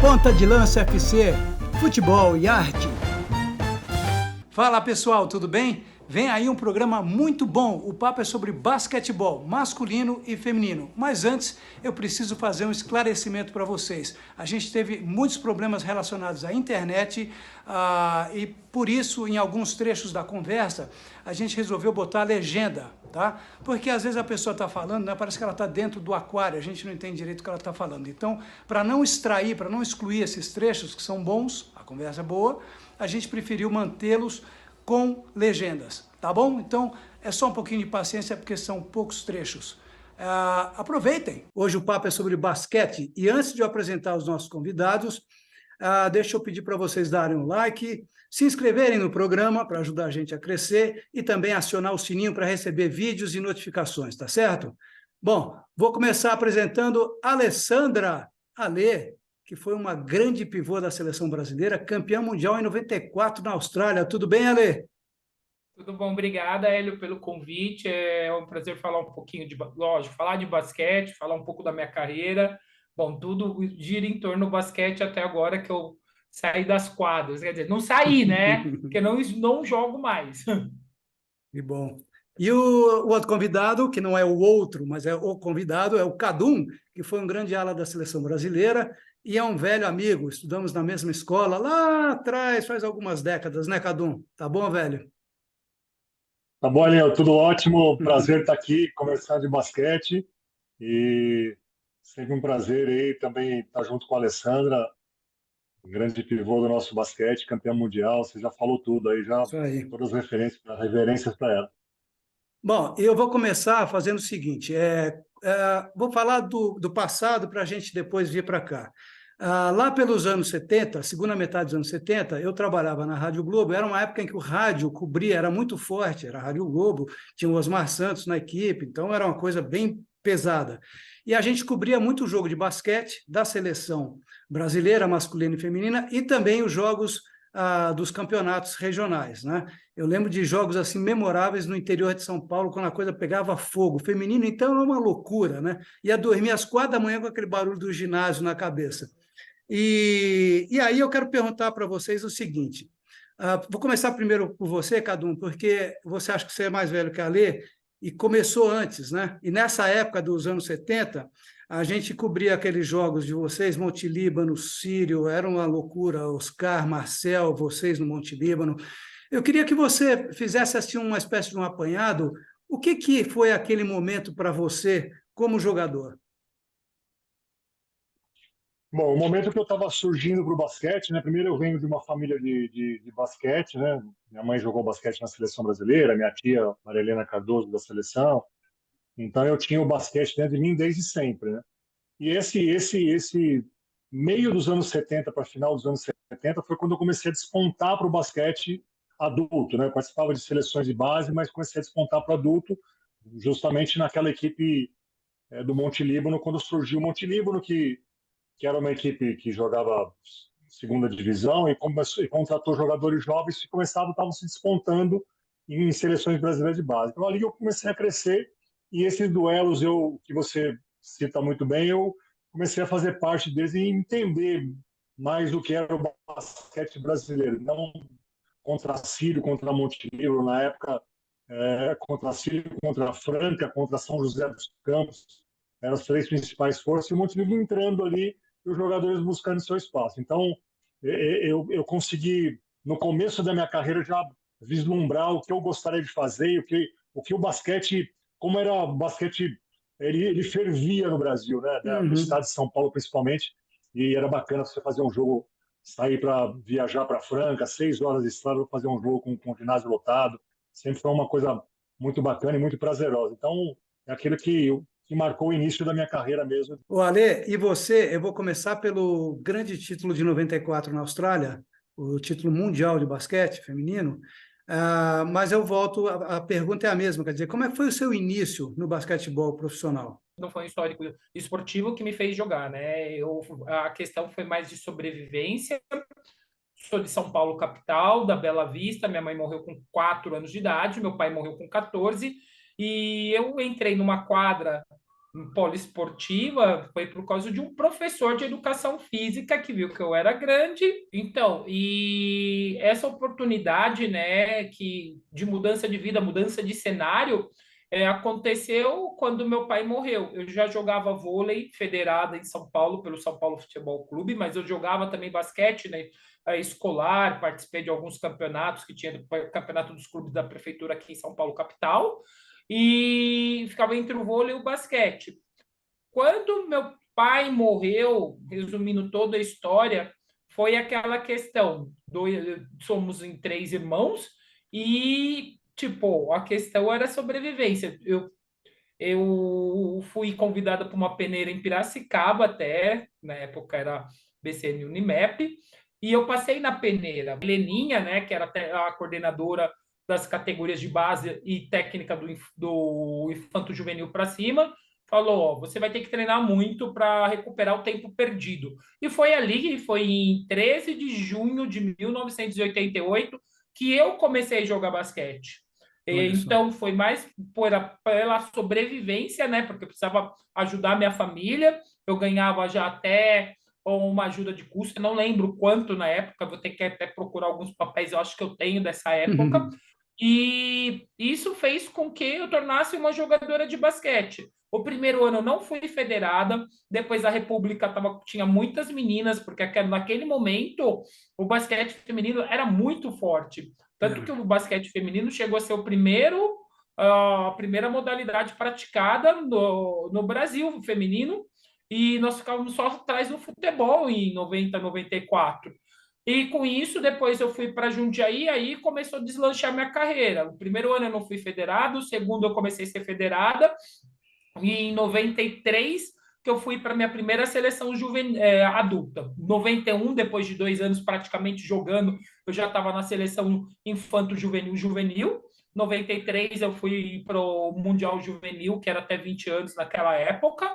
Ponta de Lança FC, futebol e arte. Fala pessoal, tudo bem? Vem aí um programa muito bom. O papo é sobre basquetebol masculino e feminino. Mas antes, eu preciso fazer um esclarecimento para vocês. A gente teve muitos problemas relacionados à internet e por isso, em alguns trechos da conversa, a gente resolveu botar a legenda, tá? Porque às vezes a pessoa está falando, né? Parece que ela está dentro do aquário, a gente não entende direito o que ela está falando. Então, para não extrair, para não excluir esses trechos que são bons, a conversa é boa, a gente preferiu mantê-los com legendas, tá bom? Então, é só um pouquinho de paciência, porque são poucos trechos. Aproveitem! Hoje o papo é sobre basquete, e antes de eu apresentar os nossos convidados, deixa eu pedir para vocês darem um like, se inscreverem no programa para ajudar a gente a crescer e também acionar o sininho para receber vídeos e notificações, tá certo? Bom, vou começar apresentando a Alessandra Alê, que foi uma grande pivô da seleção brasileira, campeã mundial em 94 na Austrália. Tudo bem, Alê? Tudo bom, obrigada, Hélio, pelo convite. É um prazer falar um pouquinho lógico, falar de basquete, falar um pouco da minha carreira. Bom, tudo gira em torno do basquete até agora que eu saí das quadras. Quer dizer, não saí, né? Porque não jogo mais. Que bom. E o outro convidado, que não é o outro, mas é o convidado, é o Cadum, que foi um grande ala da seleção brasileira e é um velho amigo. Estudamos na mesma escola lá atrás, faz algumas décadas, né, Cadum? Tá bom, velho? Tá bom, Eliel, tudo ótimo. Prazer estar aqui, conversar de basquete e sempre um prazer aí também estar junto com a Alessandra, grande pivô do nosso basquete, campeã mundial. Você já falou tudo aí, já Isso aí. todas as reverências para ela. Bom, eu vou começar fazendo o seguinte: vou falar do passado para a gente depois vir para cá. Lá pelos anos 70, segunda metade dos anos 70, eu trabalhava na Rádio Globo. Era uma época em que o rádio cobria, era muito forte, era a Rádio Globo, tinha o Osmar Santos na equipe, então era uma coisa bem pesada. E a gente cobria muito o jogo de basquete da seleção brasileira, masculina e feminina, e também os jogos dos campeonatos regionais, né? Eu lembro de jogos assim memoráveis no interior de São Paulo, quando a coisa pegava fogo. Feminino, então, era uma loucura, né? Ia dormir às 4 da manhã com aquele barulho do ginásio na cabeça. E aí eu quero perguntar para vocês o seguinte: vou começar primeiro por você, Cadum, porque você acha que você é mais velho que a Lê e começou antes, né? E nessa época dos anos 70, a gente cobria aqueles jogos de vocês, Monte Líbano, Sírio, era uma loucura, Oscar, Marcel, vocês no Monte Líbano. Eu queria que você fizesse assim uma espécie de um apanhado. O que foi aquele momento para você como jogador? Bom, o momento que eu estava surgindo para o basquete, né? Primeiro eu venho de uma família de basquete, né? Minha mãe jogou basquete na seleção brasileira, minha tia Maria Helena Cardoso da seleção. Então eu tinha o basquete dentro de mim desde sempre, né? E esse meio dos anos 70 para final dos anos 70 foi quando eu comecei a despontar para o basquete adulto, né? Eu participava de seleções de base, mas comecei a despontar para o adulto, justamente naquela equipe do Monte Líbano, quando surgiu o Monte Líbano, que era uma equipe que jogava segunda divisão e contratou jogadores jovens que estavam se despontando em seleções brasileiras de base. Então ali eu comecei a crescer e esses duelos que você cita muito bem, eu comecei a fazer parte deles e entender mais do que era o basquete brasileiro, não contra a Sírio, contra Montenegro, na época contra a Sírio, contra a Franca, contra São José dos Campos, eram as três principais forças, e o Montenegro entrando ali e os jogadores buscando seu espaço. Então, eu consegui, no começo da minha carreira, já vislumbrar o que eu gostaria de fazer, o que o basquete, como era o basquete, ele fervia no Brasil, né? No Uhum. estado de São Paulo, principalmente, e era bacana você fazer um jogo, sair para viajar para Franca, 6 horas de estrada para fazer um jogo com o ginásio lotado. Sempre foi uma coisa muito bacana e muito prazerosa. Então, é aquilo que marcou o início da minha carreira mesmo. O Ale, e você? Eu vou começar pelo grande título de 94 na Austrália, o título mundial de basquete feminino. Mas eu volto, a pergunta é a mesma, quer dizer, como é que foi o seu início no basquetebol profissional? Não foi um histórico esportivo que me fez jogar, né? A questão foi mais de sobrevivência. Sou de São Paulo, capital, da Bela Vista. Minha mãe morreu com 4 anos de idade, meu pai morreu com 14. E eu entrei numa quadra poliesportiva foi por causa de um professor de educação física que viu que eu era grande. Então, e essa oportunidade, né, de mudança de vida, mudança de cenário, aconteceu quando meu pai morreu. Eu já jogava vôlei federada em São Paulo, pelo São Paulo Futebol Clube, mas eu jogava também basquete, né, escolar, participei de alguns campeonatos que tinha, do campeonato dos clubes da prefeitura aqui em São Paulo, capital, e ficava entre o vôlei e o basquete. Quando meu pai morreu, resumindo toda a história, foi aquela questão: somos em 3 irmãos e, tipo, a questão era sobrevivência. Eu fui convidada para uma peneira em Piracicaba, até, na época era BCN Unimep, e eu passei na peneira. A Leninha, né, que era a coordenadora das categorias de base e técnica do infanto juvenil para cima, falou: ó, você vai ter que treinar muito para recuperar o tempo perdido. E foi ali, foi em 13 de junho de 1988, que eu comecei a jogar basquete. Olha só. Então, foi mais pela sobrevivência, né? Porque eu precisava ajudar minha família. Eu ganhava já até uma ajuda de custo, eu não lembro quanto na época, vou ter que até procurar alguns papéis, eu acho que eu tenho dessa época. E isso fez com que eu tornasse uma jogadora de basquete. O primeiro ano eu não fui federada, depois a República tinha muitas meninas, porque naquele momento o basquete feminino era muito forte. Tanto que o basquete feminino chegou a ser a primeira modalidade praticada no Brasil feminino, e nós ficávamos só atrás do futebol em 90, 94. E com isso, depois eu fui para Jundiaí, aí começou a deslanchar minha carreira. O primeiro ano eu não fui federado, o segundo eu comecei a ser federada, e em 93 que eu fui para minha primeira seleção adulta. 91, depois de 2 anos praticamente jogando, eu já estava na seleção infanto-juvenil. 93 eu fui para o Mundial Juvenil, que era até 20 anos naquela época.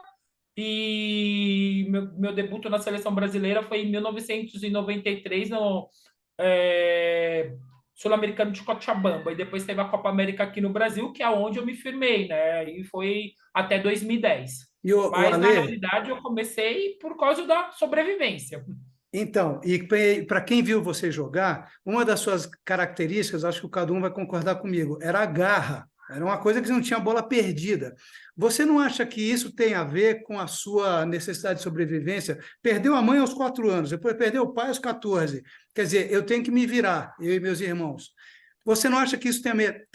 E meu debut na seleção brasileira foi em 1993, no Sul-Americano de Cochabamba. E depois teve a Copa América aqui no Brasil, que é onde eu me firmei, né? E foi até 2010. E o Mas, na Ale, realidade, eu comecei por causa da sobrevivência. então, e para quem viu você jogar, uma das suas características, acho que o Cadu vai concordar comigo, era a garra. Era uma coisa que você não tinha bola perdida. Você não acha que isso tem a ver com a sua necessidade de sobrevivência? Perdeu a mãe aos 4 anos, depois perdeu o pai aos 14. Quer dizer, eu tenho que me virar, eu e meus irmãos. Você não acha que isso tem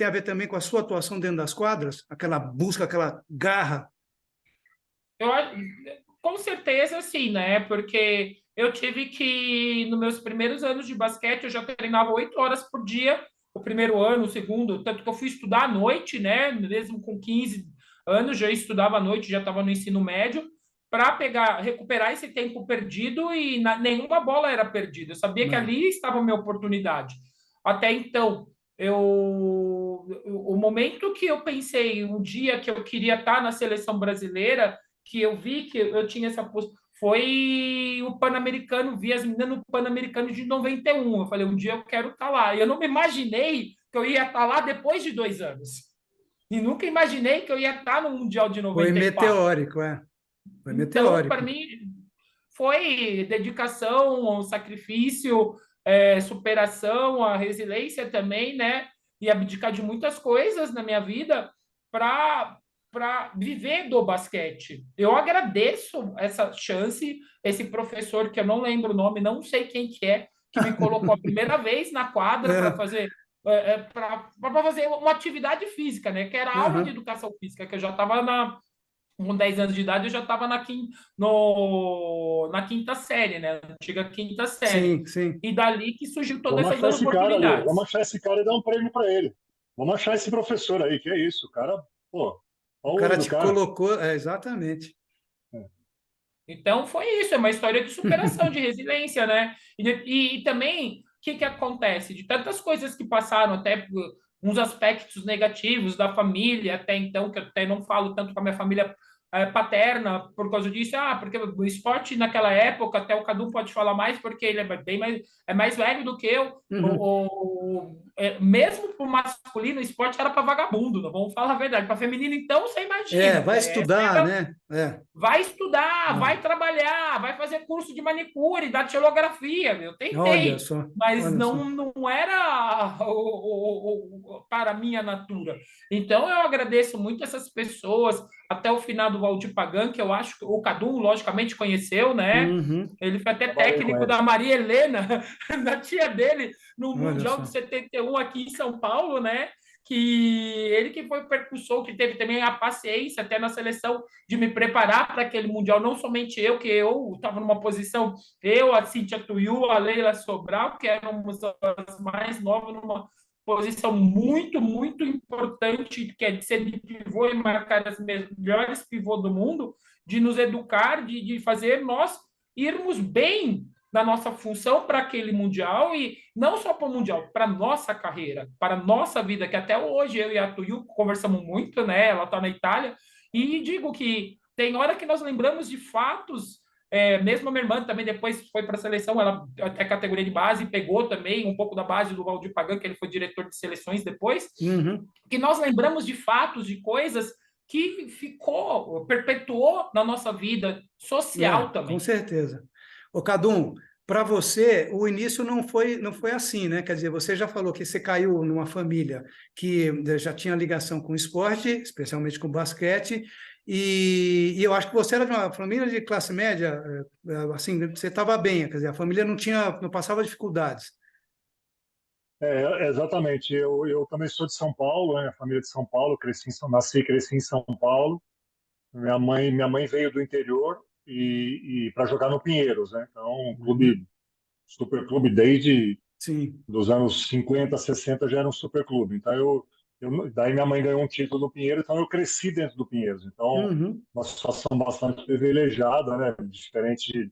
a ver também com a sua atuação dentro das quadras? Aquela busca, aquela garra? Eu, com certeza, sim, né? Porque eu tive que, nos meus primeiros anos de basquete, eu já treinava 8 horas por dia, o primeiro ano, o segundo, tanto que eu fui estudar à noite, né? Mesmo com 15 anos, já estudava à noite, já estava no ensino médio, para recuperar esse tempo perdido, e nenhuma bola era perdida. Eu sabia que Não. ali estava a minha oportunidade. Até então, o momento que eu pensei, um dia que eu queria estar na seleção brasileira, que eu vi que eu tinha essa foi o Pan-Americano, vi as meninas no Pan-Americano de 91. Eu falei: um dia eu quero estar lá. E eu não me imaginei que eu ia estar lá depois de 2 anos. E nunca imaginei que eu ia estar no Mundial de Foi 94. meteórico, é. Foi Então, para meteórico. mim, foi dedicação, sacrifício, superação, a resiliência também, né? E abdicar de muitas coisas na minha vida para viver do basquete. Eu agradeço essa chance, esse professor que eu não lembro o nome, não sei quem que me colocou a primeira vez na quadra para É, fazer para fazer uma atividade física, né? Que era aula de aham. educação física, que eu já estava com 10 anos de idade, eu já estava na quinta série, né? Na antiga quinta série. Sim, sim. E dali que surgiu todas Vamos essas achar esse cara, Lê. oportunidades. Vamos achar esse cara e dar um prêmio para ele. Vamos achar esse professor aí, que é isso. O cara, pô, O olha o cara olho do te cara. colocou, exatamente. Então, foi isso, é uma história de superação, de resiliência, né? E também, o que acontece? De tantas coisas que passaram, até uns aspectos negativos da família, até então, que eu até não falo tanto com a minha família paterna por causa disso. Porque o esporte naquela época, até o Cadu pode falar mais, porque ele é mais velho do que eu. Uhum. mesmo para o masculino, o esporte era para vagabundo, não vamos falar a verdade. Para feminino, então, você imagina. Vai estudar, né? Vai estudar, vai trabalhar, vai fazer curso de manicure, datilografia, eu Olha tentei, só, mas olha só. não era para a minha natura. Então, eu agradeço muito essas pessoas, até o finado Valdir Pagan, que eu acho que o Cadu, logicamente, conheceu, né? Uhum. Ele foi até Trabalhei com técnico ele. da Maria Helena, da tia dele, no Olha Mundial só. de 71 aqui em São Paulo, né? Que ele que foi o percussor, que teve também a paciência até na seleção de me preparar para aquele Mundial, não somente eu, que eu estava numa posição, eu, a Cíntia Tuiu, a Leila Sobral, que éramos as mais novas, numa posição muito, muito importante, que é de ser de pivô e marcar as melhores pivôs do mundo, de nos educar, de fazer nós irmos bem na nossa função para aquele Mundial, e não só para o Mundial, para a nossa carreira, para a nossa vida, que até hoje eu e a Tuiu conversamos muito, né? Ela está na Itália, e digo que tem hora que nós lembramos de fatos, mesmo a minha irmã também depois foi para a seleção, ela até categoria de base, pegou também um pouco da base do Valdir Pagan, que ele foi diretor de seleções depois, que nós lembramos de fatos, de coisas que perpetuou na nossa vida social também. Com certeza. Ô, Cadum, para você, o início não foi assim, né? Quer dizer, você já falou que você caiu numa família que já tinha ligação com esporte, especialmente com basquete, e eu acho que você era de uma família de classe média, assim, você estava bem, quer dizer, a família não passava dificuldades. Exatamente. Eu também sou de São Paulo, né? Família de São Paulo, nasci e cresci em São Paulo. Minha mãe veio do interior e para jogar no Pinheiros, né? Então, um clube, super clube desde Sim. dos anos 50, 60 já era um super clube. Então, daí minha mãe ganhou um título no Pinheiros, então eu cresci dentro do Pinheiros. Então, uma situação bastante privilegiada, né? Diferente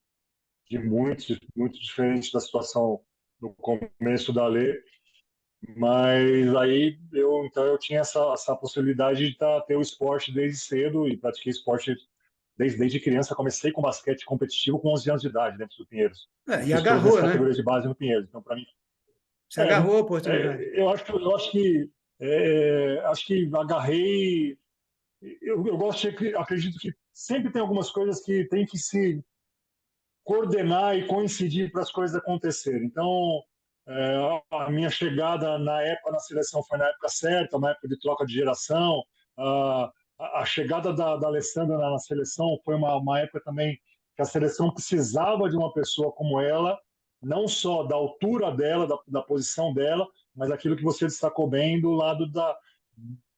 de muitos, muito diferente da situação no começo da lei. Mas aí então eu tinha essa possibilidade de ter o esporte desde cedo e pratiquei esporte desde criança. Comecei com basquete competitivo com 11 anos de idade dentro do Pinheiros. E Fiz todas as agarrou, né? categorias de base no Pinheiros. Então, para mim, Você agarrou a oportunidade. eu acho que agarrei. Eu acredito que sempre tem algumas coisas que tem que se coordenar e coincidir para as coisas acontecerem. Então, a minha chegada na época na seleção foi na época certa, uma época de troca de geração. A chegada da Alessandra na seleção foi uma época também que a seleção precisava de uma pessoa como ela, não só da altura dela, da posição dela, mas aquilo que você destacou bem do lado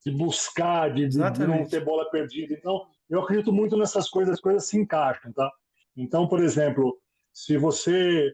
de buscar, de não ter bola perdida. Então, eu acredito muito nessas coisas, as coisas se encaixam, tá? Então, por exemplo, se você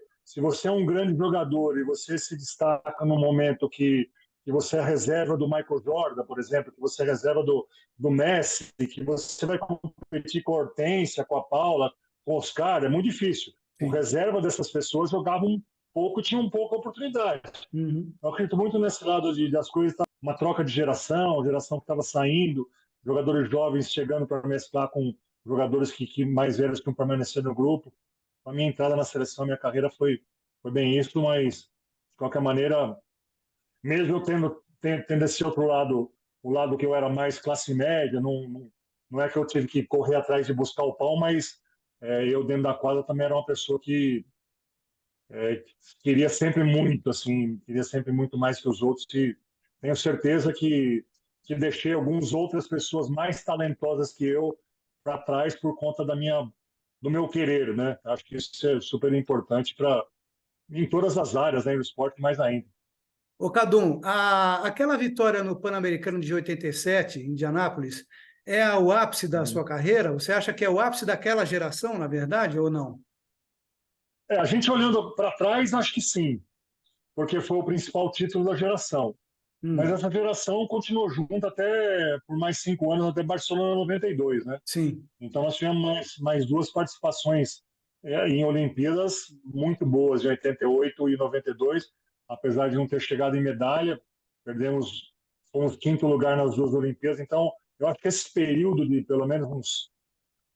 é um grande jogador e você se destaca no momento que você é reserva do Michael Jordan, por exemplo, que você é reserva do Messi, que você vai competir com a Hortência, com a Paula, com o Oscar, é muito difícil. O reserva dessas pessoas jogava um pouco, tinha um pouco a oportunidade. Eu acredito muito nesse lado das coisas, uma troca de geração que estava saindo, jogadores jovens chegando para mesclar com jogadores que mais velhos que permaneceram no grupo. A minha entrada na seleção, a minha carreira foi bem isso, mas de qualquer maneira, mesmo eu tendo esse outro lado, o lado que eu era mais classe média, não é que eu tive que correr atrás de buscar o pão, mas eu dentro da quadra também era uma pessoa que queria sempre muito, assim, queria sempre muito mais que os outros, e tenho certeza que deixei algumas outras pessoas mais talentosas que eu para trás por conta do meu querer, né? Acho que isso é super importante em todas as áreas, né? No esporte mais ainda. Ô, Cadum, aquela vitória no Pan-Americano de 87, em Indianápolis, é o ápice da sua carreira? Você acha que é o ápice daquela geração, na verdade, ou não? A gente olhando para trás, acho que sim, porque foi o principal título da geração. Mas essa geração continuou junto até por mais 5 anos, até Barcelona 92, né? Sim. Então nós tivemos mais 2 participações em Olimpíadas muito boas, de 88 e 92, apesar de não ter chegado em medalha, fomos quinto lugar nas 2 Olimpíadas. Então eu acho que esse período de pelo menos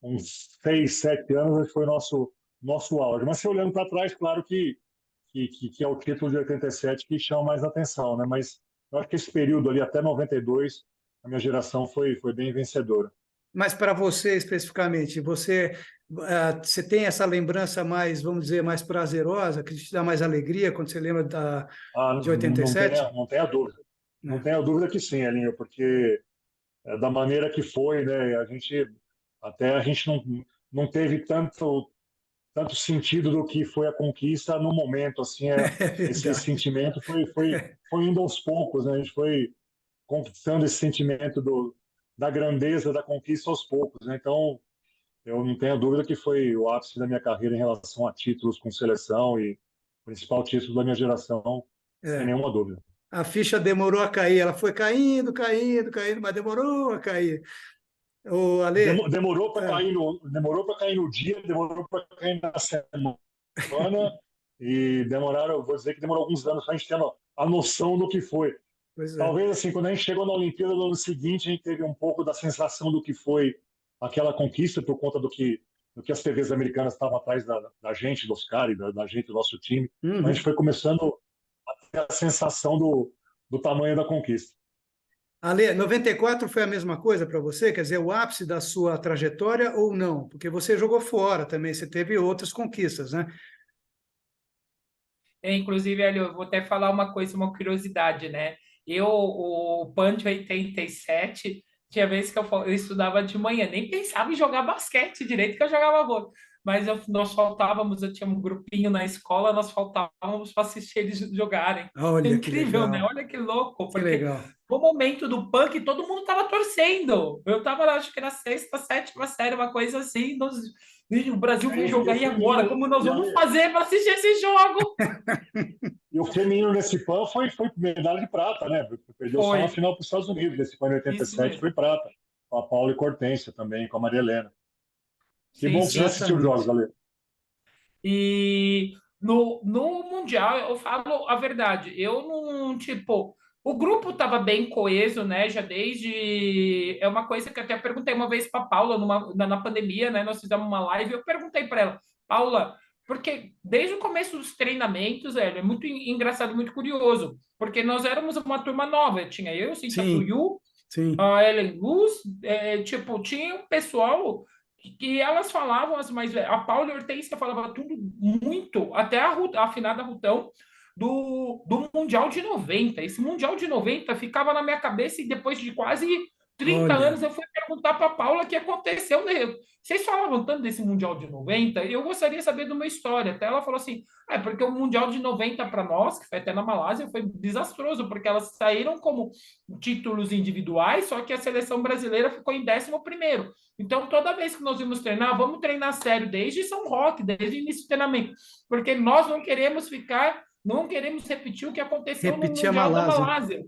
uns 6, 7 anos foi o nosso auge. Mas se olhando para trás, claro que que é o título de 87 que chama mais atenção, né? Mas eu acho que esse período ali, até 92, a minha geração foi bem vencedora. Mas para você especificamente, você tem essa lembrança mais, vamos dizer, mais prazerosa, que te dá mais alegria quando você lembra Ah, de 87? não tenha dúvida. Não Né? tenha dúvida que sim, Elinho, porque da maneira que foi, né? A gente não teve tanto sentido do que foi a conquista no momento, assim, É esse verdade. sentimento foi indo aos poucos, né? A gente foi conquistando esse sentimento da grandeza da conquista aos poucos, né? Então, eu não tenho dúvida que foi o ápice da minha carreira em relação a títulos com seleção e o principal título da minha geração, sem É. nenhuma dúvida. A ficha demorou a cair, ela foi caindo, caindo, caindo, mas demorou a cair. O Ale, é, Demorou para cair no dia, demorou para cair na semana e eu vou dizer que demorou alguns anos para a gente ter a noção do que foi. pois é. Talvez assim, quando a gente chegou na Olimpíada do ano seguinte, a gente teve um pouco da sensação do que foi aquela conquista por conta do que as TVs americanas estavam atrás da gente, dos caras, da gente, do nosso time. A gente Uhum. foi começando a ter a sensação do tamanho da conquista. Ale, 94 foi a mesma coisa para você? Quer dizer, o ápice da sua trajetória ou não? Porque você jogou fora também, você teve outras conquistas, né? Inclusive, Hélio, eu vou até falar uma coisa, uma curiosidade, né? O PAN de 87, tinha vezes que eu estudava de manhã, nem pensava em jogar basquete direito, que eu jogava vôlei. Mas nós faltávamos, eu tinha um grupinho na escola, nós faltávamos para assistir eles jogarem. Olha que Incrível, né? legal, Olha que louco, que porque legal. no momento do punk, todo mundo estava torcendo. Eu estava, acho que na sexta, sétima série, uma coisa assim. O Brasil É, vem e jogar o e agora? feminino, Como nós vamos fazer para assistir esse jogo? e o feminino nesse PAN foi medalha de prata, né? Perdeu só Foi, na final para os Estados Unidos. Nesse PAN em isso 87 mesmo. foi prata. Com a Paula e Cortência também, com a Maria Helena. Que Sim, bom que você já sim. assistiu os jogos, Exatamente. Ale. E no Mundial, eu falo a verdade, eu não, tipo, o grupo estava bem coeso, né? Já desde. É uma coisa que eu até perguntei uma vez para Paula, na pandemia, né? Nós fizemos uma live, eu perguntei para ela, Paula, porque desde o começo dos treinamentos, é muito engraçado, muito curioso, porque nós éramos uma turma nova, tinha eu, Cintia Sim, Tuiu, sim. a Ellen Luz, tipo, tinha um pessoal que elas falavam as mais velhas. A Paula e a Hortência falava tudo muito, até a afinada Rutão, do Mundial de 90. Esse Mundial de 90 ficava na minha cabeça e depois de quase 30 Olha, anos eu fui perguntar para a Paula o que aconteceu. Né? Vocês falavam tanto desse Mundial de 90, eu gostaria de saber de uma história. Até ela falou assim, porque o Mundial de 90 para nós, que foi até na Malásia, foi desastroso, porque elas saíram como títulos individuais, só que a seleção brasileira ficou em 11º. Então, toda vez que nós vamos treinar, vamos treinar sério desde São Roque, desde o início do treinamento, porque nós não queremos ficar, não queremos repetir o que aconteceu no repetir a Mundial da Malásia. Malásia.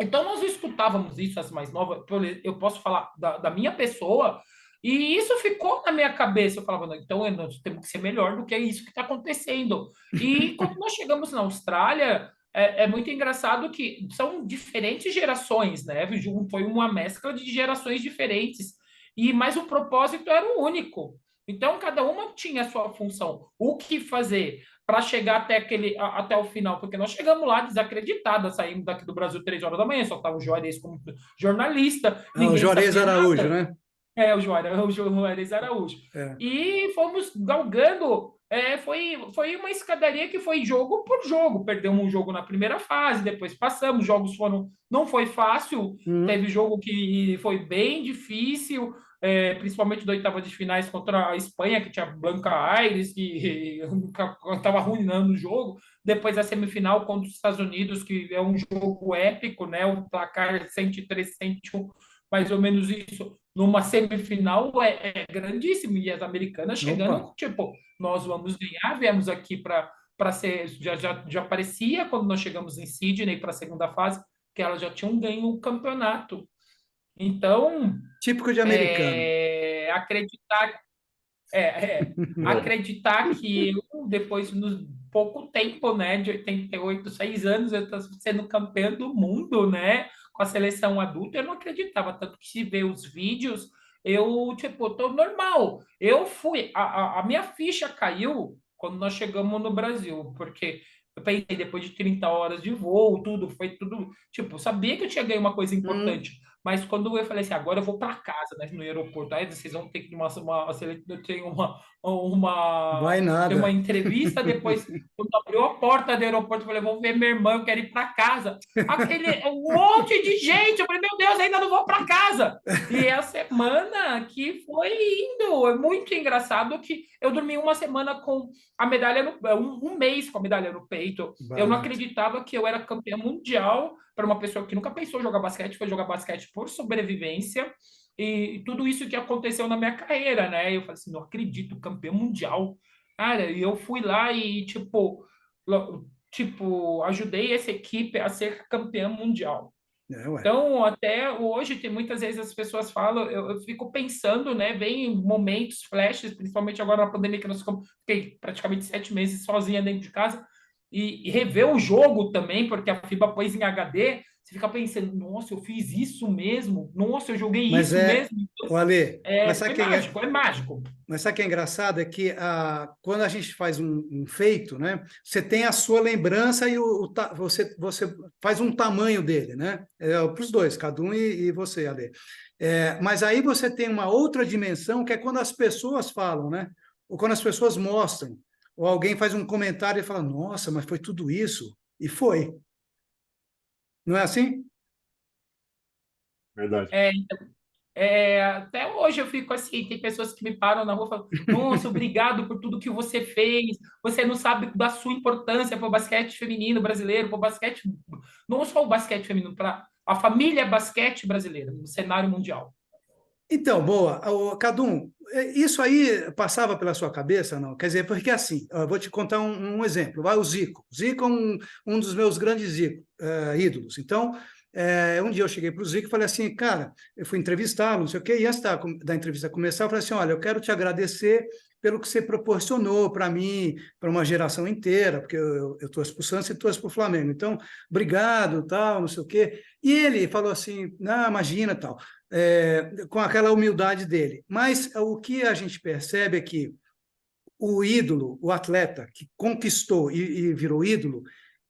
Então, nós escutávamos isso, as mais novas, eu posso falar da minha pessoa, e isso ficou na minha cabeça. Eu falava, não, então nós temos que ser melhor do que isso que está acontecendo. E quando nós chegamos na Austrália, é muito engraçado que são diferentes gerações, né? Foi uma mescla de gerações diferentes, mas o propósito era o único. Então, cada uma tinha a sua função. O que fazer para chegar até o final, porque nós chegamos lá desacreditadas, saímos daqui do Brasil 3 horas da manhã, só estava o Juarez como jornalista, Ah, o ninguém Juarez sabia Araújo, nada. né? O Juarez Araújo. É. E fomos galgando. Foi uma escadaria que foi jogo por jogo. Perdemos um jogo na primeira fase, depois passamos. Jogos foram. Não foi fácil. Uhum. Teve jogo que foi bem difícil, principalmente da oitava de finais contra a Espanha, que tinha Blanca Aires, que estava arruinando o jogo. Depois a semifinal contra os Estados Unidos, que é um jogo épico, né? O placar 103, 101, mais ou menos isso, numa semifinal é grandíssimo. E as americanas Opa. chegando, tipo, nós vamos ganhar, viemos aqui para ser. Já parecia quando nós chegamos em Sydney para a segunda fase, que elas já tinham ganho o campeonato. Então, Típico de americano. acreditar acreditar que eu, depois, no pouco tempo, né, de 88, 6 anos, eu estou sendo campeão do mundo, né, com a seleção adulta, eu não acreditava, tanto que se vê os vídeos, eu, tipo, tô normal. Eu fui, a minha ficha caiu quando nós chegamos no Brasil, porque eu pensei, depois de 30 horas de voo, foi tudo, tipo, eu sabia que eu tinha ganho uma coisa Hum, importante, mas quando eu falei assim, agora eu vou para casa, né, no aeroporto, aí vocês vão ter que eu tenho vai tem uma nada. entrevista, depois, quando abriu a porta do aeroporto, eu falei, vou ver minha irmã, eu quero ir para casa. Um monte de gente, eu falei, meu Deus, ainda não vou para casa. E a semana que foi indo, é muito engraçado que eu dormi uma semana com a medalha um mês com a medalha no peito. Eu não Barato. acreditava que eu era campeã mundial para uma pessoa que nunca pensou em jogar basquete, foi jogar basquete por sobrevivência. E tudo isso que aconteceu na minha carreira, né? Eu falei assim, não acredito, campeão mundial. Cara, e eu fui lá e, ajudei essa equipe a ser campeã mundial. É, ué. Então, até hoje, tem muitas vezes as pessoas falam, eu fico pensando, né? Vem momentos, flashes, principalmente agora na pandemia, que fiquei praticamente 7 meses sozinha dentro de casa, e rever o jogo também, porque a FIBA pôs em HD, você fica pensando, nossa, eu fiz isso mesmo? Nossa, eu joguei Mas isso é, mesmo? o Ale, mas Foi sabe quem é? mágico, é mágico. Mas sabe o que é engraçado? É que quando a gente faz um feito, né? Você tem a sua lembrança e você faz um tamanho dele, né? Para os dois, cada um e você, Ale. Mas aí você tem uma outra dimensão que é quando as pessoas falam, né? Ou quando as pessoas mostram, ou alguém faz um comentário e fala, nossa, mas foi tudo isso? E foi. Não é assim? Verdade. É, até hoje eu fico assim, tem pessoas que me param na rua e falam, nossa, obrigado por tudo que você fez, você não sabe da sua importância para o basquete feminino brasileiro, para o basquete, não só o basquete feminino, para a família basquete brasileira, no cenário mundial. Então, boa. Cadum, isso aí passava pela sua cabeça, não? Quer dizer, porque assim, eu vou te contar um exemplo. Vai o Zico. Zico é um dos meus grandes ídolos. Então, um dia eu cheguei para o Zico e falei assim, cara, eu fui entrevistá-lo, não sei o quê, e antes da entrevista começar, eu falei assim, olha, eu quero te agradecer pelo que você proporcionou para mim, para uma geração inteira, porque eu torço para o Santos e torço para o Flamengo. Então, obrigado, tal, não sei o quê. E ele falou assim, não, imagina, tal, com aquela humildade dele. Mas o que a gente percebe é que o ídolo, o atleta que conquistou e virou ídolo,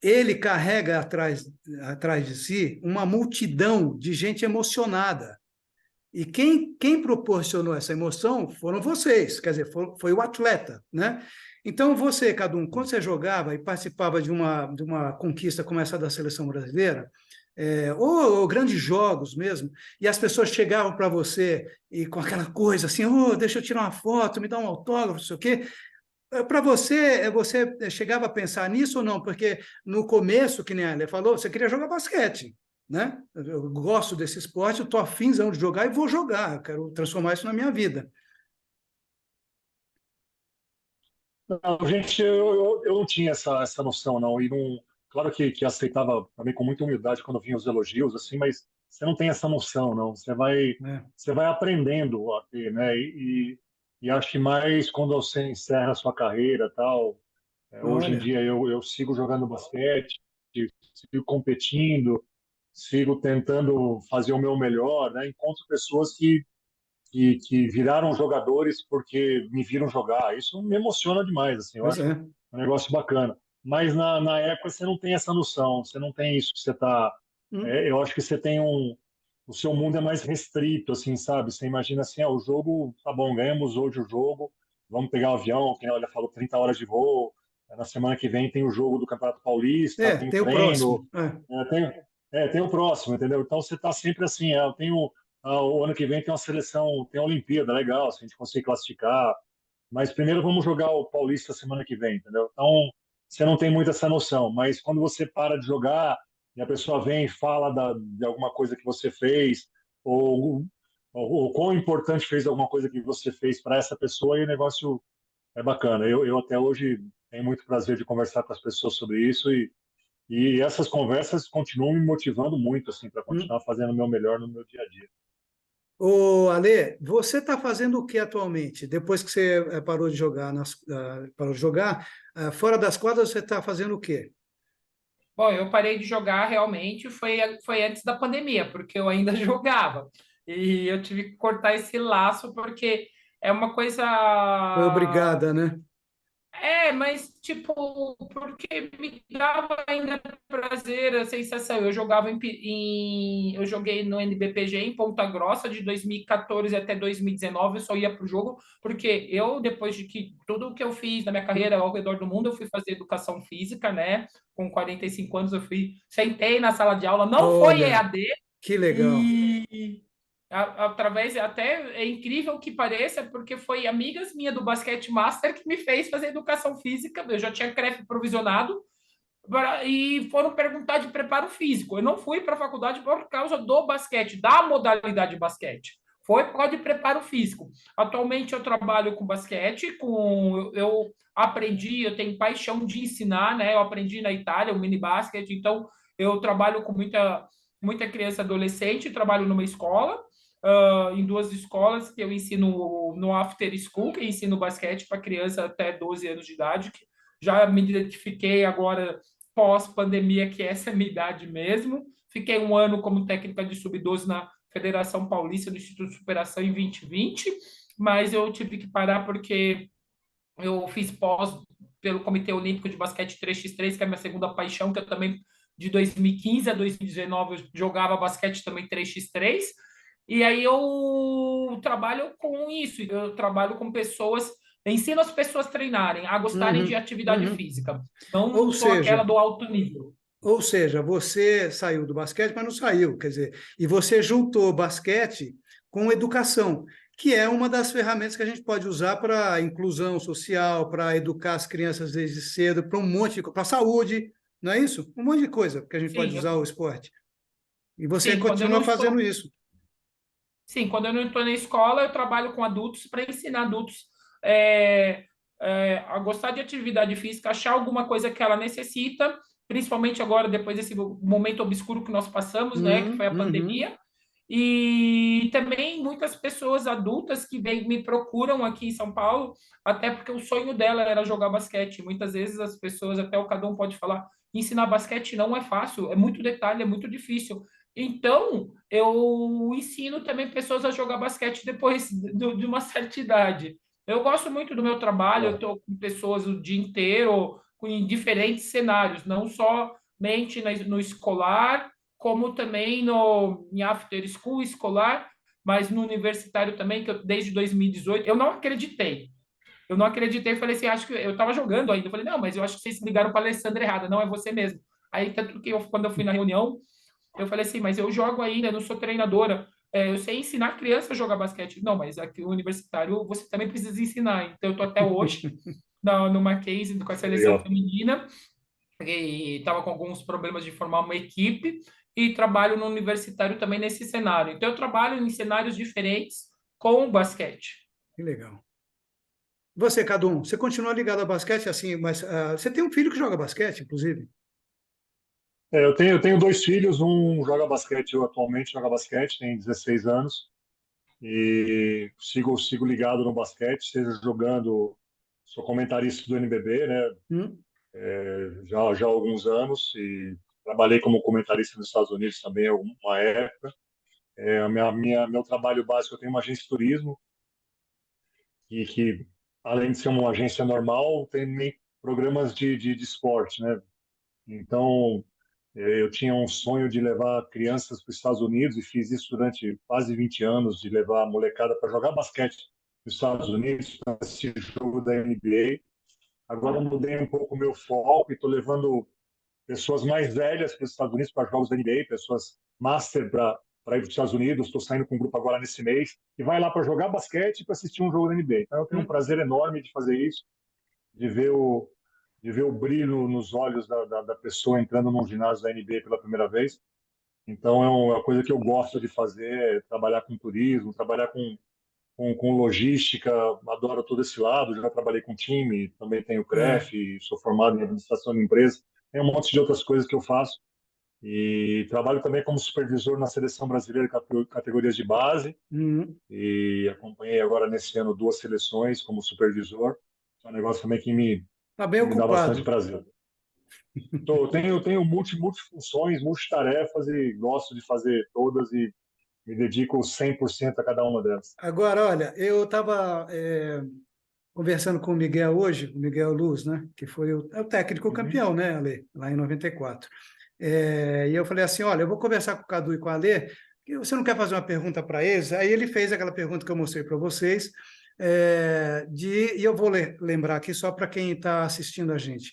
ele carrega atrás de si uma multidão de gente emocionada. E quem proporcionou essa emoção foram vocês, quer dizer, foi o atleta, né? Então, você, Cadu, quando você jogava e participava de uma conquista como essa da seleção brasileira, ou grandes jogos mesmo, e as pessoas chegavam para você e com aquela coisa assim, oh, deixa eu tirar uma foto, me dá um autógrafo, não sei o quê. Para você, você chegava a pensar nisso ou não? Porque no começo, que nem a Elia falou, você queria jogar basquete, né? Eu gosto desse esporte, eu estou afinzão de jogar e vou jogar, eu quero transformar isso na minha vida. Não, gente, eu não tinha essa noção, não. E não, claro que aceitava também com muita humildade quando vinham os elogios, assim, mas você não tem essa noção, não. Né? Você vai aprendendo a ter, né? E acho que mais quando você encerra a sua carreira, tal. Hoje em Olha, dia eu sigo jogando basquete, sigo competindo, sigo tentando fazer o meu melhor, né? Encontro pessoas que viraram jogadores porque me viram jogar. Isso me emociona demais, assim, eu pois acho é. um negócio bacana. Mas na época você não tem essa noção, você não tem isso que você está. Hum, Eu acho que você tem o seu mundo é mais restrito, assim, sabe? Você imagina assim, o jogo, tá bom, ganhamos hoje o jogo, vamos pegar o avião, quem olha falou 30 horas de voo, na semana que vem tem o jogo do Campeonato Paulista, tem o tem o próximo. treino, tem o próximo, entendeu? Então você está sempre assim, eu tenho o ano que vem tem uma seleção, tem a Olimpíada, legal, se a gente conseguir classificar. Mas primeiro vamos jogar o Paulista semana que vem, entendeu? Então você não tem muito essa noção. Mas quando você para de jogar e a pessoa vem e fala de alguma coisa que você fez, ou, ou quão importante fez alguma coisa que você fez para essa pessoa, e o negócio é bacana. Eu até hoje tenho muito prazer de conversar com as pessoas sobre isso e essas conversas continuam me motivando muito assim para Hum. continuar fazendo o meu melhor no meu dia a dia. Ô, Ale, você está fazendo o que atualmente? Depois que você parou de jogar, parou de jogar, fora das quadras, você está fazendo o quê? Bom, eu parei de jogar realmente foi antes da pandemia, porque eu ainda jogava. E eu tive que cortar esse laço porque é uma coisa. Foi obrigada, né? Mas, tipo, porque me dava ainda prazer, a sensação. Eu jogava eu joguei no NBPG em Ponta Grossa de 2014 até 2019, eu só ia pro jogo, porque eu, depois de que tudo que eu fiz na minha carreira ao redor do mundo, eu fui fazer educação física, né? Com 45 anos, sentei na sala de aula, não foi Olha, EAD, que legal. e através, até é incrível que pareça, porque foi amigas minhas do Basquete Master que me fez fazer educação física. Eu já tinha CREF provisionado e foram perguntar de preparo físico. Eu não fui para a faculdade por causa do basquete, da modalidade basquete. Foi por causa de preparo físico. Atualmente eu trabalho com basquete, eu aprendi, eu tenho paixão de ensinar, né? Eu aprendi na Itália o mini basquete, então eu trabalho com muita criança e adolescente, trabalho numa escola, em duas escolas que eu ensino no after school, que eu ensino basquete para criança até 12 anos de idade, que já me identifiquei agora pós-pandemia, que essa é a minha idade mesmo. Fiquei um ano como técnica de sub-12 na Federação Paulista do Instituto de Superação em 2020, mas eu tive que parar porque eu fiz pós pelo Comitê Olímpico de Basquete 3x3, que é a minha segunda paixão, que eu também, de 2015 a 2019, eu jogava basquete também 3x3, e aí eu trabalho com isso, eu trabalho com pessoas, ensino as pessoas a treinarem, a gostarem de Uhum, atividade uhum. física. Não Ou sou aquela seja, do alto nível. ou seja, você saiu do basquete, mas não saiu, quer dizer, e você juntou basquete com educação, que é uma das ferramentas que a gente pode usar para inclusão social, para educar as crianças desde cedo, para um monte de coisa, para a saúde, não é isso? Um monte de coisa que a gente pode Sim, usar o esporte. E você sim, quando eu continua não fazendo estou isso. Sim, quando eu não estou na escola, eu trabalho com adultos para ensinar adultos é, a gostar de atividade física, achar alguma coisa que ela necessita, principalmente agora, depois desse momento obscuro que nós passamos, né, que foi a Uhum. pandemia. E também muitas pessoas adultas que me procuram aqui em São Paulo, até porque o sonho dela era jogar basquete. Muitas vezes as pessoas, até o cada um pode falar, ensinar basquete não é fácil, é muito detalhe, é muito difícil. Então, eu ensino também pessoas a jogar basquete depois de uma certa idade. Eu gosto muito do meu trabalho, eu Bom, estou com pessoas o dia inteiro, em diferentes cenários, não somente no escolar, como também em after school escolar, mas no universitário também, que desde 2018, eu não acreditei. Eu não acreditei, falei assim, acho que eu estava jogando ainda. Eu falei, não, mas eu acho que vocês ligaram para a Alessandra errada, não é você mesmo. Aí, tanto que quando eu fui na reunião, eu falei assim, mas eu jogo ainda, eu não sou treinadora. Eu sei ensinar criança a jogar basquete. Não, mas aqui no universitário você também precisa ensinar. Então, eu tô até hoje no Mackenzie com a seleção legal. feminina e estava com alguns problemas de formar uma equipe e trabalho no universitário também nesse cenário. Então, eu trabalho em cenários diferentes com o basquete. Que legal. Você, Cadu, você continua ligado ao basquete assim, mas você tem um filho que joga basquete, inclusive? Eu tenho dois filhos, um joga basquete, eu atualmente joga basquete, tem 16 anos, e sigo ligado no basquete, seja jogando, sou comentarista do NBB, né, Hum? já há alguns anos, e trabalhei como comentarista nos Estados Unidos também há uma época. Meu trabalho básico, eu tenho uma agência de turismo, e que, além de ser uma agência normal, tem programas de esporte, né? Então, eu tinha um sonho de levar crianças para os Estados Unidos e fiz isso durante quase 20 anos, de levar a molecada para jogar basquete nos Estados Unidos, para assistir jogo da NBA. Agora eu mudei um pouco o meu foco e estou levando pessoas mais velhas para os Estados Unidos para jogos da NBA, pessoas master para ir para os Estados Unidos. Estou saindo com um grupo agora nesse mês e vai lá para jogar basquete e para assistir um jogo da NBA. Então eu tenho um Hum? prazer enorme de fazer isso, de ver o brilho nos olhos da pessoa entrando num ginásio da NBA pela primeira vez. Então é uma coisa que eu gosto de fazer, é trabalhar com turismo, trabalhar com logística, adoro todo esse lado. Já trabalhei com time, também tenho É. CREF, sou formado em administração de empresa. Tem um monte de outras coisas que eu faço. E trabalho também como supervisor na seleção brasileira categorias de base. Hum. E acompanhei agora nesse ano duas seleções como supervisor. É um negócio também Tá bem que me dá bastante ocupado. prazer. Eu tenho multifunções, multitarefas e gosto de fazer todas e me dedico 100% a cada uma delas. Agora, olha, eu estava conversando com o Miguel hoje, o Miguel Luz, né? Que foi o técnico Uhum. campeão, né, Ale? Lá em 94. E eu falei assim, olha, eu vou conversar com o Cadu e com a Ale, que você não quer fazer uma pergunta para eles? Aí ele fez aquela pergunta que eu mostrei para vocês, e eu vou lembrar aqui só para quem está assistindo a gente.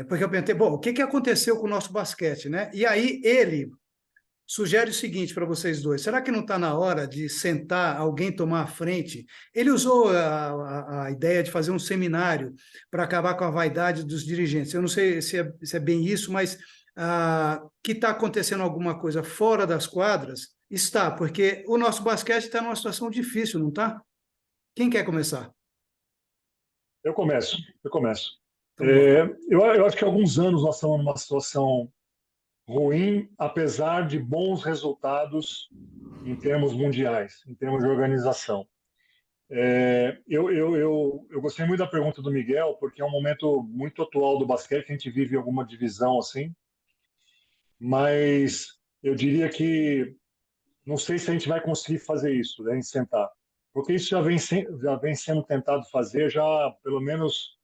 Porque eu perguntei, bom, o que aconteceu com o nosso basquete, né? E aí ele sugere o seguinte para vocês dois: será que não está na hora de sentar, alguém tomar a frente? Ele usou a ideia de fazer um seminário para acabar com a vaidade dos dirigentes. Eu não sei se é bem isso, mas que está acontecendo alguma coisa fora das quadras, está, porque o nosso basquete está numa situação difícil, não está? Quem quer começar? Eu começo. Então, bora. Eu acho que há alguns anos nós estamos numa situação ruim, apesar de bons resultados em termos mundiais, em termos de organização. Eu gostei muito da pergunta do Miguel, porque é um momento muito atual do basquete, que a gente vive alguma divisão assim, mas eu diria que não sei se a gente vai conseguir fazer isso, né, em sentar, porque isso já vem sendo tentado fazer já pelo menos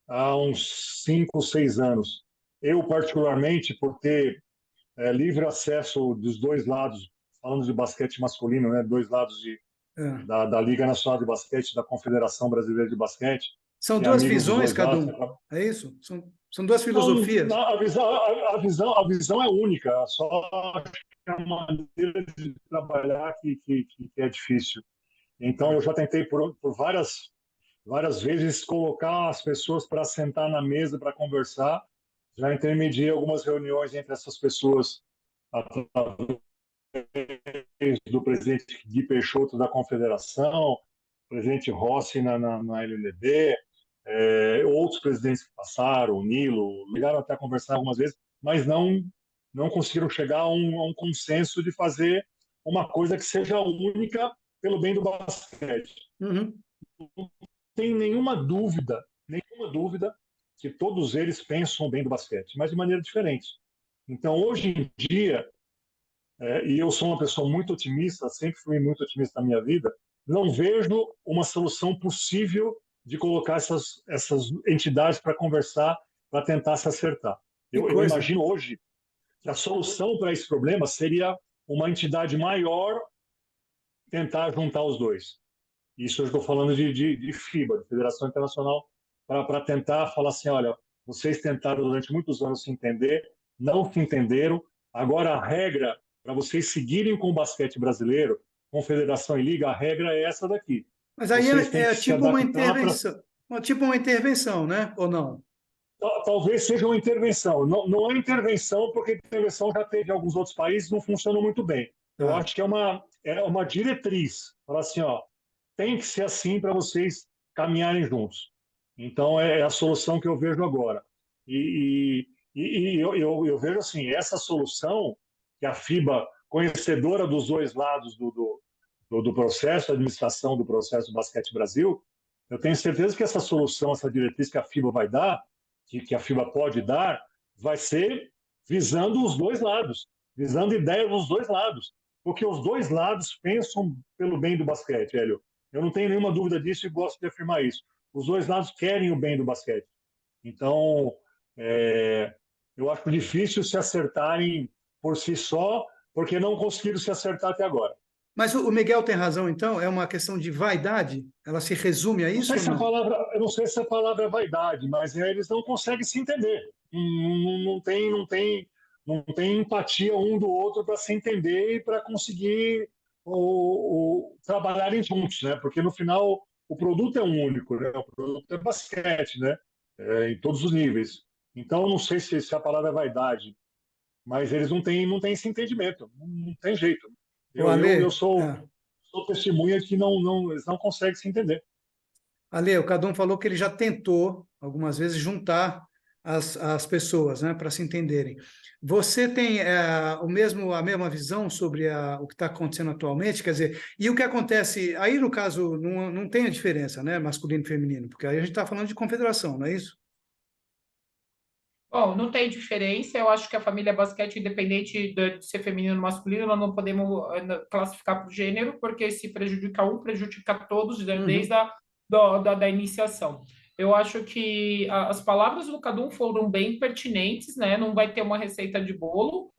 há uns 5 ou 6 anos. Eu, particularmente, por ter livre acesso dos dois lados, falando de basquete masculino, né, dois lados É. da Liga Nacional de Basquete, da Confederação Brasileira de Basquete, São e duas amigos dos visões, dois lados. Cadu. É isso? São duas Não, filosofias. a visão é única, só a maneira de trabalhar que é difícil. Então, eu já tentei por várias vezes colocar as pessoas para sentar na mesa para conversar. Já intermediei algumas reuniões entre essas pessoas através do presidente Gui Peixoto da Confederação, presidente Rossi na LNB, outros presidentes que passaram, o Nilo, ligaram até a conversar algumas vezes, mas não conseguiram chegar a um consenso de fazer uma coisa que seja única pelo bem do basquete. Uhum. Não tem nenhuma dúvida que todos eles pensam bem do basquete, mas de maneira diferente. Então, hoje em dia, e eu sou uma pessoa muito otimista, sempre fui muito otimista na minha vida, não vejo uma solução possível de colocar essas entidades para conversar, para tentar se acertar. Que Eu coisa. imagino hoje que a solução para esse problema seria uma entidade maior tentar juntar os dois. Isso eu estou falando de FIBA, de Federação Internacional, para tentar falar assim, olha, vocês tentaram durante muitos anos se entender, não se entenderam, agora a regra para vocês seguirem com o basquete brasileiro, confederação e liga, a regra é essa daqui. Mas aí Vocês têm que é se tipo uma adaptar para... intervenção. Tipo uma intervenção, né? Ou não? Talvez seja uma intervenção. Não é intervenção, porque intervenção já teve em alguns outros países, não funciona muito bem. Eu Tá. acho que é uma diretriz. Falar assim, ó, tem que ser assim para vocês caminharem juntos. Então, é a solução que eu vejo agora. Eu vejo assim, essa solução que a FIBA, conhecedora dos dois lados do processo, da administração do processo do Basquete Brasil, eu tenho certeza que essa solução, essa diretriz que a FIBA vai dar, que a FIBA pode dar, vai ser visando os dois lados, visando ideias dos dois lados. Porque os dois lados pensam pelo bem do basquete, Hélio. Eu não tenho nenhuma dúvida disso e gosto de afirmar isso. Os dois lados querem o bem do basquete. Então, eu acho difícil se acertarem por si só, porque não conseguiram se acertar até agora. Mas o Miguel tem razão, então? É uma questão de vaidade? Ela se resume a isso ou não? Eu não sei se a palavra é vaidade, mas eles não conseguem se entender. Não tem empatia um do outro para se entender e para conseguir trabalharem juntos, né? Porque no final o produto é um único, né? O produto é basquete, né? Em todos os níveis. Então não sei se a palavra é vaidade, mas eles não têm esse entendimento, não tem jeito. O Eu Ale, sou testemunha de que eles não conseguem se entender. Ale, o Cadum falou que ele já tentou algumas vezes juntar as pessoas, né, para se entenderem. Você tem a mesma visão sobre o que está acontecendo atualmente? Quer dizer, e o que acontece aí no caso não tem a diferença, né, masculino e feminino, porque aí a gente está falando de confederação, não é isso? Bom, não tem diferença. Eu acho que a família basquete, independente de ser feminino ou masculino, nós não podemos classificar por gênero, porque se prejudica um, prejudica todos, desde Uhum. da iniciação. Eu acho que as palavras do Cadu foram bem pertinentes, né? Não vai ter uma receita de bolo.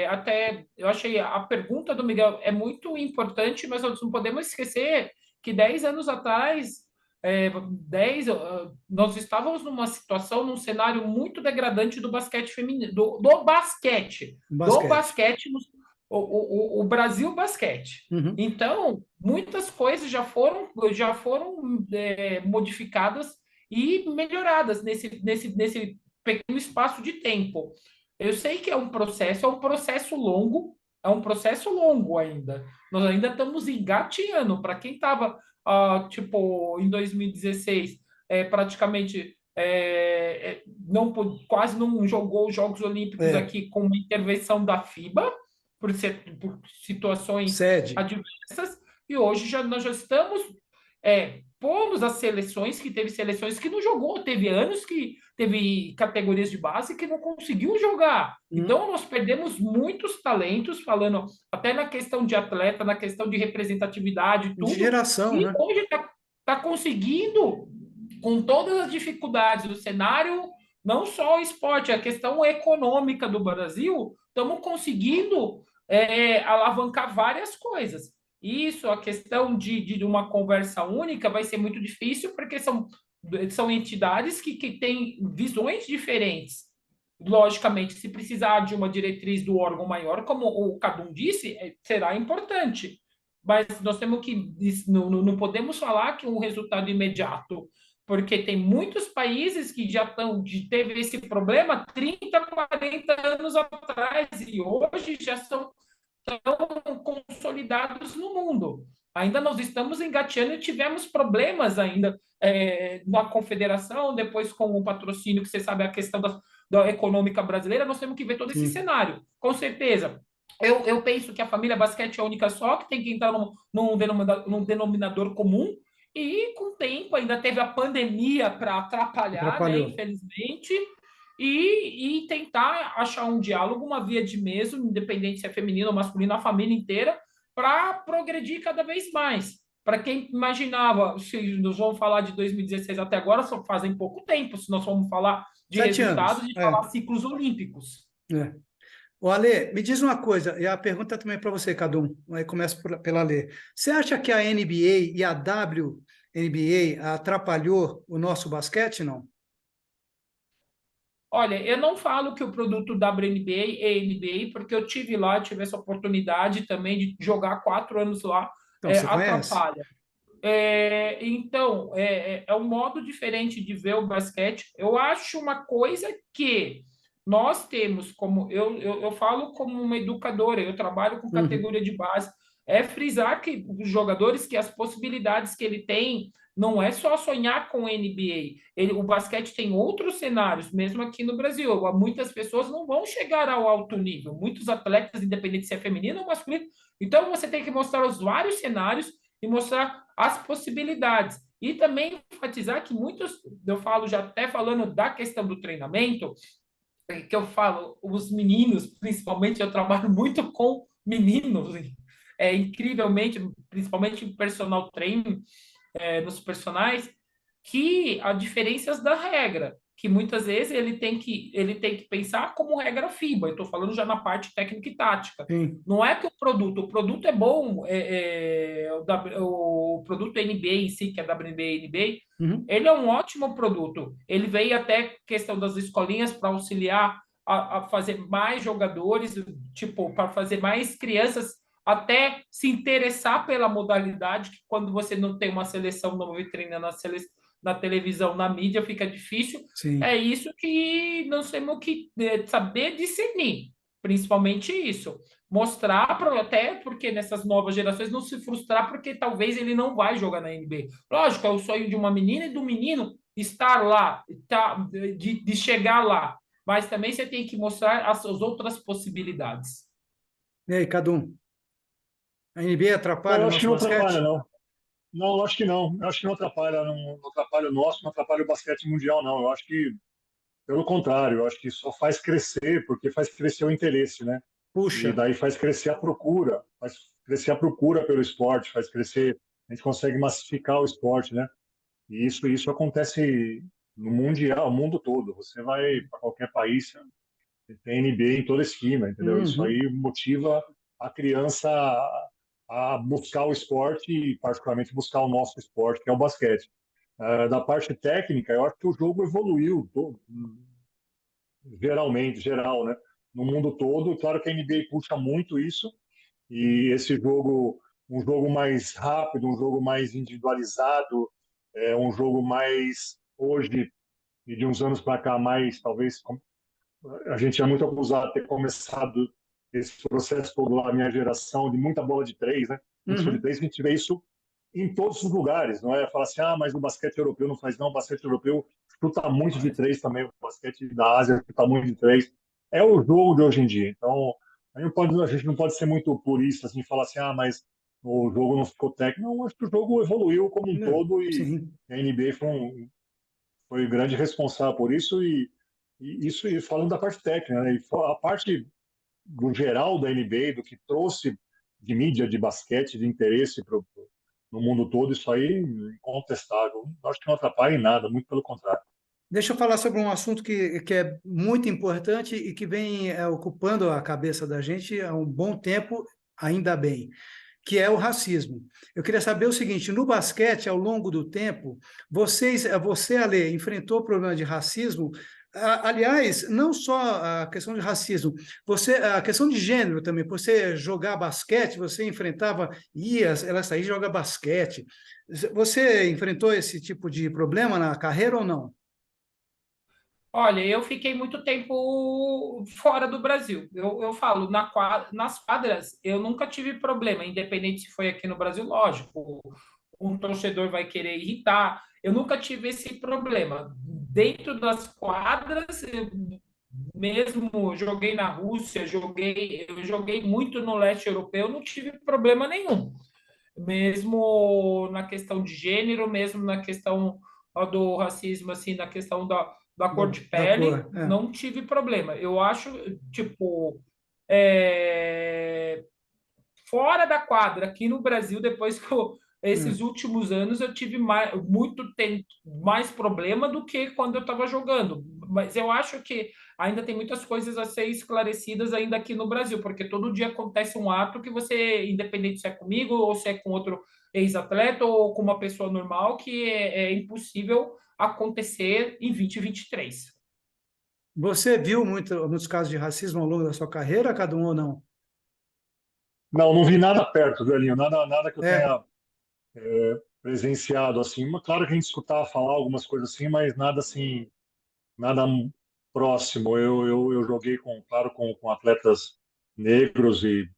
Até eu achei a pergunta do Miguel é muito importante, mas nós não podemos esquecer que 10 anos atrás, 10, nós estávamos numa situação, num cenário muito degradante do basquete feminino, do basquete, do Basquete. basquete, o Brasil basquete. Uhum. Então, muitas coisas já foram modificadas e melhoradas nesse pequeno espaço de tempo. Eu sei que é um processo longo, é um processo longo ainda. Nós ainda estamos engateando. Para quem estava, tipo, em 2016, praticamente quase não jogou os Jogos Olímpicos É, aqui com uma intervenção da FIBA, por situações sede. adversas, e hoje nós já estamos pomos as seleções, que teve seleções que não jogou, teve anos que teve categorias de base que não conseguiu jogar. Uhum. Então, nós perdemos muitos talentos, falando até na questão de atleta, na questão de representatividade, De tudo, geração, e né? hoje está conseguindo, com todas as dificuldades do cenário, não só o esporte, a questão econômica do Brasil, estamos conseguindo alavancar várias coisas. Isso, a questão de uma conversa única vai ser muito difícil, porque são entidades que têm visões diferentes. Logicamente, se precisar de uma diretriz do órgão maior, como o Cadum disse, será importante. Mas nós temos que. Não podemos falar que um resultado imediato, porque tem muitos países que já teve esse problema 30, 40 anos atrás, e hoje já são consolidados no mundo. Ainda nós estamos engateando e tivemos problemas ainda na confederação, depois com o patrocínio, que você sabe a questão da econômica brasileira, nós temos que ver todo esse Sim. cenário. Com certeza, eu penso que a família basquete é a única só, que tem que entrar num denominador comum, e com o tempo ainda teve a pandemia para atrapalhar, né, Atrapalhou. infelizmente, e tentar achar um diálogo, uma via de mesa, independente se é feminino ou masculino, a família inteira, para progredir cada vez mais. Para quem imaginava, se nós vamos falar de 2016 até agora, só fazem pouco tempo, se nós vamos falar de 7 anos. resultados, de falar ciclos olímpicos. É. Ô, Ale, me diz uma coisa, e a pergunta também para você, Cadu. Aí começa pela Ale. Você acha que a NBA e a WNBA atrapalhou o nosso basquete, não? Olha, eu não falo que o produto WNBA é NBA, porque eu tive lá, tive essa oportunidade também de jogar 4 anos lá, Então, você conhece? atrapalha. Então, é um modo diferente de ver o basquete. Eu acho uma coisa que nós temos, como eu falo como uma educadora, eu trabalho com Uhum. categoria de base, frisar que os jogadores, que as possibilidades que ele tem, não é só sonhar com o NBA. O basquete tem outros cenários, mesmo aqui no Brasil. Muitas pessoas não vão chegar ao alto nível, muitos atletas, independente se é feminino ou masculino. Então, você tem que mostrar os vários cenários e mostrar as possibilidades. E também enfatizar que muitos, eu falo já até falando da questão do treinamento, que eu falo, os meninos, principalmente, eu trabalho muito com meninos, incrivelmente, principalmente em personal training, nos personagens, que há diferenças da regra, que muitas vezes ele tem que pensar como regra FIBA. Eu estou falando já na parte técnica e tática. Sim. Não é que o produto é bom, o produto NBA em si, que é WNBA e NBA, Uhum. ele é um ótimo produto. Ele veio até questão das escolinhas para auxiliar a fazer mais jogadores, tipo, para fazer mais crianças até se interessar pela modalidade, que quando você não tem uma seleção nova vitrine na televisão, na mídia, fica difícil. É Sim. isso que nós temos que saber discernir, principalmente isso. Mostrar, até porque nessas novas gerações, não se frustrar, porque talvez ele não vai jogar na NBA. Lógico, é o sonho de uma menina e do menino estar lá, de chegar lá. Mas também você tem que mostrar as outras possibilidades. E aí, Cadu? A NBA atrapalha Eu o acho que nosso não atrapalha, basquete? não. Não, eu acho que não. Eu acho que não atrapalha, não atrapalha o nosso, não atrapalha o basquete mundial, não. Eu acho que, pelo contrário, eu acho que só faz crescer, porque faz crescer o interesse, né? Puxa. E daí faz crescer a procura pelo esporte, faz crescer a gente consegue massificar o esporte, né? E isso acontece no mundial, no mundo todo. Você vai para qualquer país, você tem NBA em toda esquina, entendeu? Isso Uhum. aí motiva a criança a buscar o esporte e, particularmente, buscar o nosso esporte, que é o basquete. Da parte técnica, eu acho que o jogo evoluiu geralmente, geral, né? No mundo todo. Claro que a NBA puxa muito isso, e esse jogo, um jogo mais rápido, um jogo mais individualizado, um jogo mais, hoje, e de uns anos para cá, mais, talvez, a gente é muito acusado de ter começado esse processo todo lá, a minha geração, de muita bola de três, né? Muito de Uhum. três, a gente vê isso em todos os lugares, não é? Fala assim, mas o basquete europeu não faz, não, o basquete europeu chuta muito de três também, o basquete da Ásia chuta muito de três. É o jogo de hoje em dia. Então, a gente não pode ser muito purista, assim, falar assim, mas o jogo não ficou técnico. Não, acho que o jogo evoluiu como um Não, todo e sim. a NBA foi grande responsável por isso e falando da parte técnica, né? A parte do geral da NBA, do que trouxe de mídia, de basquete, de interesse no mundo todo, isso aí incontestável. Acho que não atrapalha em nada, muito pelo contrário. Deixa eu falar sobre um assunto que é muito importante e que vem ocupando a cabeça da gente há um bom tempo, ainda bem, que é o racismo. Eu queria saber o seguinte: no basquete, ao longo do tempo, você, Ale, enfrentou problema de racismo? Aliás, não só a questão de racismo, a questão de gênero também. Você jogar basquete, você enfrentava, ela saía jogar basquete. Você enfrentou esse tipo de problema na carreira ou não? Olha, eu fiquei muito tempo fora do Brasil. Eu falo, nas quadras, eu nunca tive problema, independente se foi aqui no Brasil, lógico, um torcedor vai querer irritar. Eu nunca tive esse problema. Dentro das quadras, eu mesmo joguei na Rússia, eu joguei muito no leste europeu, não tive problema nenhum. Mesmo na questão de gênero, mesmo na questão do racismo, assim, na questão da cor de Da pele, cor. não tive problema. Eu acho, tipo, é, fora da quadra, aqui no Brasil, depois que esses Hum. últimos anos eu tive mais problema do que quando eu estava jogando. Mas eu acho que ainda tem muitas coisas a ser esclarecidas ainda aqui no Brasil, porque todo dia acontece um ato que você, independente se é comigo ou se é com outro ex-atleta ou com uma pessoa normal, que é impossível acontecer em 2023. Você viu muitos casos de racismo ao longo da sua carreira, cada um ou não? Não, não vi nada perto, velhinho, nada que eu É. tenha presenciado assim. Mas claro que a gente escutava falar algumas coisas assim, mas nada assim, nada próximo. Eu joguei claro, com atletas negros e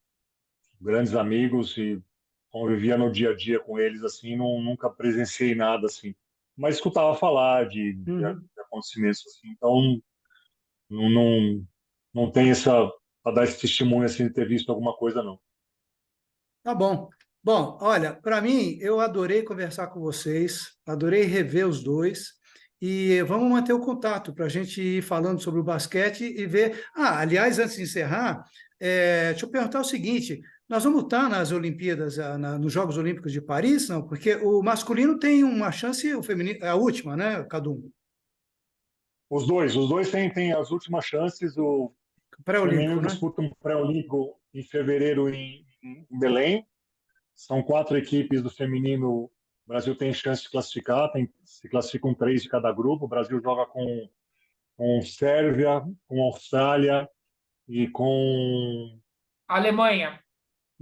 grandes amigos e convivia no dia a dia com eles assim, nunca presenciei nada assim, mas escutava falar Uhum. de acontecimentos assim, então não, não, não tem essa para dar esse testemunho assim de ter visto alguma coisa não. Tá bom. Bom, olha, para mim, eu adorei conversar com vocês, adorei rever os dois, e vamos manter o contato para a gente ir falando sobre o basquete e ver. Aliás, antes de encerrar, deixa eu perguntar o seguinte: nós vamos estar nas Olimpíadas, nos Jogos Olímpicos de Paris, não? Porque o masculino tem uma chance, o feminino, é a última, né, Cadu? Os dois têm as últimas chances. O feminino Pré-olímpico, né? disputa um pré-olímpico em fevereiro em Belém. São quatro equipes do feminino. O Brasil tem chance de classificar, se classificam três de cada grupo. O Brasil joga com Sérvia, com Austrália e com Alemanha.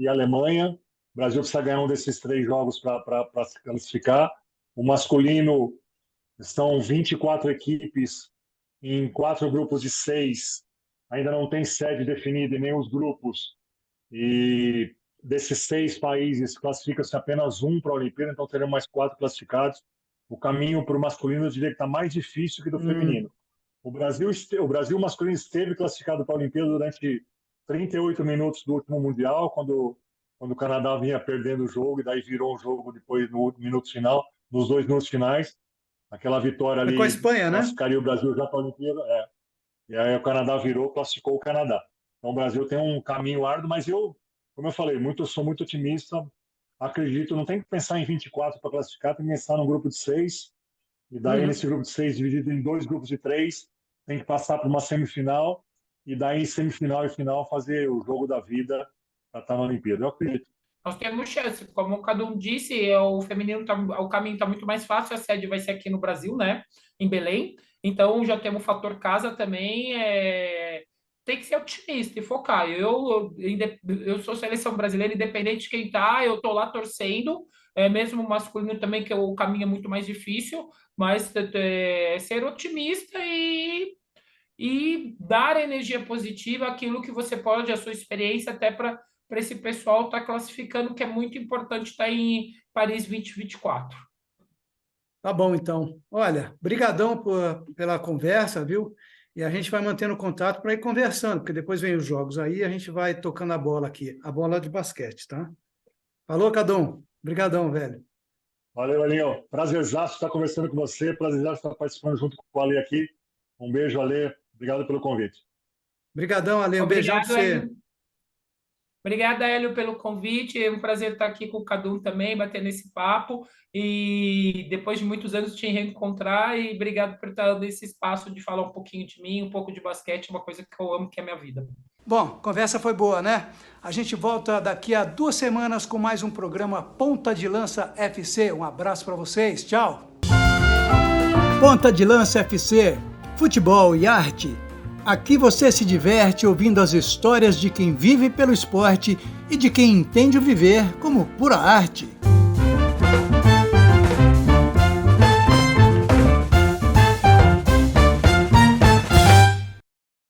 Alemanha. O Brasil precisa ganhar um desses três jogos para se classificar. O masculino são 24 equipes em quatro grupos de seis. Ainda não tem sede definida em nenhum dos grupos. E desses seis países, classifica-se apenas um para a Olimpíada, então teremos mais quatro classificados. O caminho para o masculino, eu diria que está mais difícil que do feminino. Hum. O Brasil masculino esteve classificado para a Olimpíada durante 38 minutos do último Mundial, quando o Canadá vinha perdendo o jogo, e daí virou um jogo depois no minuto final, nos 2 minutos finais. Aquela vitória É com a ali Espanha, né? classificaria o Brasil já para a Olimpíada. E aí o Canadá virou, classificou o Canadá. Então o Brasil tem um caminho árduo, mas como eu falei, sou muito otimista. acredito, não tem que pensar em 24 para classificar, tem que pensar num grupo de 6, e daí nesse grupo de 6, dividido em 2 grupos de 3, tem que passar por uma semifinal, e daí em semifinal e final fazer o jogo da vida para estar na Olimpíada. Eu acredito. Nós temos chance, como o Cadu disse, o feminino o caminho está muito mais fácil, a sede vai ser aqui no Brasil, né? Em Belém. Então já temos o fator casa também. Tem que ser otimista e focar. Eu sou seleção brasileira, independente de quem tá, eu tô lá torcendo, mesmo o masculino também, que o caminho é muito mais difícil, mas ser otimista e dar energia positiva, aquilo que você pode, a sua experiência, até para esse pessoal estar classificando, que é muito importante estar em Paris 2024. Tá bom, então. Olha, brigadão pela conversa, viu? E a gente vai mantendo contato para ir conversando, porque depois vem os jogos aí e a gente vai tocando a bola aqui, a bola de basquete, tá? Falou, Cadum. Brigadão, velho. Valeu, Alinho. Prazerzaço estar conversando com você, prazerzaço estar participando junto com o Ale aqui. Um beijo, Ale. Obrigado pelo convite. Obrigadão, Ale. Um beijão para você. Obrigada, Hélio, pelo convite. É um prazer estar aqui com o Cadu também, batendo esse papo. E depois de muitos anos te reencontrar. E obrigado por estar nesse espaço de falar um pouquinho de mim, um pouco de basquete, uma coisa que eu amo, que é a minha vida. Bom, conversa foi boa, né? A gente volta daqui a 2 semanas com mais um programa Ponta de Lança FC. Um abraço para vocês. Tchau. Ponta de Lança FC. Futebol e arte. Aqui você se diverte ouvindo as histórias de quem vive pelo esporte e de quem entende o viver como pura arte.